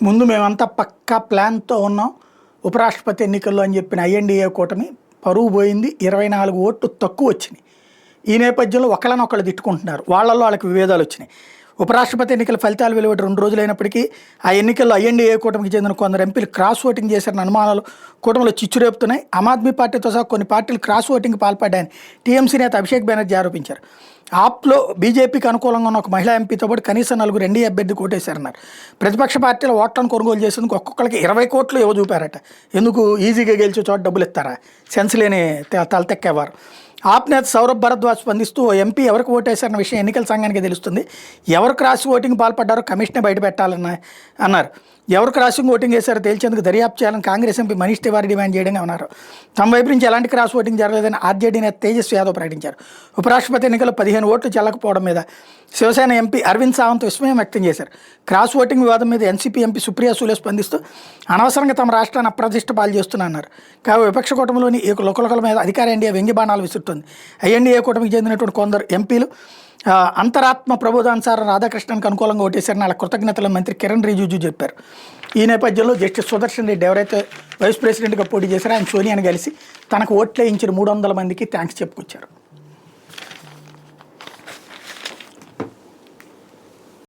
ముందు మేమంతా పక్కా ప్లాన్తో ఉన్నాం ఉపరాష్ట్రపతి ఎన్నికల్లో అని చెప్పిన ఐఎన్డీఏ కూటమి పరువు పోయింది. 24 ఓట్లు తక్కువ వచ్చినాయి. ఈ నేపథ్యంలో ఒకళ్ళనొకళ్ళు తిట్టుకుంటున్నారు. వాళ్ళకి విభేదాలు వచ్చినాయి. ఉపరాష్ట్రపతి ఎన్నికల ఫలితాలు వెలువడి 2 రోజులైనప్పటికీ ఆ ఎన్నికల్లో ఐఎన్డీఏ కూటమికి చెందిన కొందరు ఎంపీలు క్రాస్ ఓటింగ్ చేశారన్న అనుమానాలు కూటమిలో చిచ్చురేపుతున్నాయి. ఆమ్ ఆద్మీ పార్టీతో సహా కొన్ని పార్టీలు క్రాస్ ఓటింగ్కి పాల్పడ్డాయని టీఎంసీ నేత అభిషేక్ బెనర్జీ ఆరోపించారు. ఆప్లో బీజేపీకి అనుకూలంగా ఉన్న ఒక మహిళా ఎంపీతో పాటు కనీసం 4 ఎన్డీఏ అభ్యర్థి కోటేశారన్నారు. ప్రతిపక్ష పార్టీల ఓట్లను కొనుగోలు చేసేందుకు ఒక్కొక్కరికి 20 కోట్లు ఏవో చూపారట. ఎందుకు ఈజీగా గెలిచే చోట డబ్బులు ఇస్తారా? సెన్స్ లేని తలతెక్కేవారు. ఆప్ నేత సౌరభ్ భరద్వాజ్ స్పందిస్తూ ఎంపీ ఎవరికి ఓటేశారన్న విషయం ఎన్నికల సంఘానికి తెలుస్తుంది. ఎవరు క్రాస్ ఓటింగ్ పాల్పడ్డారో కమిషనే బయటపెట్టాలన్న అన్నారు. ఎవరు క్రాసింగ్ ఓటింగ్ వేశారో తేల్చేందుకు దర్యాప్తు చేయాలని కాంగ్రెస్ ఎంపీ మనీష్ తివారీ డిమాండ్ చేయడం అన్నారు. తమ వైపు నుంచి ఎలాంటి క్రాస్ ఓటింగ్ జరగలేదని ఆర్జేడీ నేత తేజస్వి యాదవ్ ప్రకటించారు. ఉపరాష్ట్రపతి ఎన్నికల్లో 15 ఓట్లు చెల్లకపోవడం మీద శివసేన ఎంపీ అరవింద్ సావంత్ విస్మయం వ్యక్తం చేశారు. క్రాస్ ఓటింగ్ వివాదం మీద ఎన్సీపీ ఎంపీ సుప్రియా సూలే స్పందిస్తూ అనవసరంగా తమ రాష్ట్రాన్ని అప్రతిష్ట పాలు చేస్తున్నారు. కాబట్టి విపక్ష కూటమిలోని ఈ లోకల మీద అధికార ఎన్డీఏ వ్యంగ్యబాణాలు విసురుతుంది. ఐఎన్డీఏ కూటమికి చెందినటువంటి కొందరు ఎంపీలు అంతరాత్మ ప్రబోధానుసారం రాధాకృష్ణన్కి అనుకూలంగా ఓటేశారని వాళ్ళ కృతజ్ఞతలు మంత్రి కిరణ్ రిజిజు చెప్పారు. ఈ నేపథ్యంలో జస్టిస్ సుదర్శన్ రెడ్డి ఎవరైతే వైస్ ప్రెసిడెంట్గా పోటీ చేశారో ఆయన సోనియాని కలిసి తనకు ఓట్లు వేయించిన 300 మందికి థ్యాంక్స్ చెప్పుకొచ్చారు.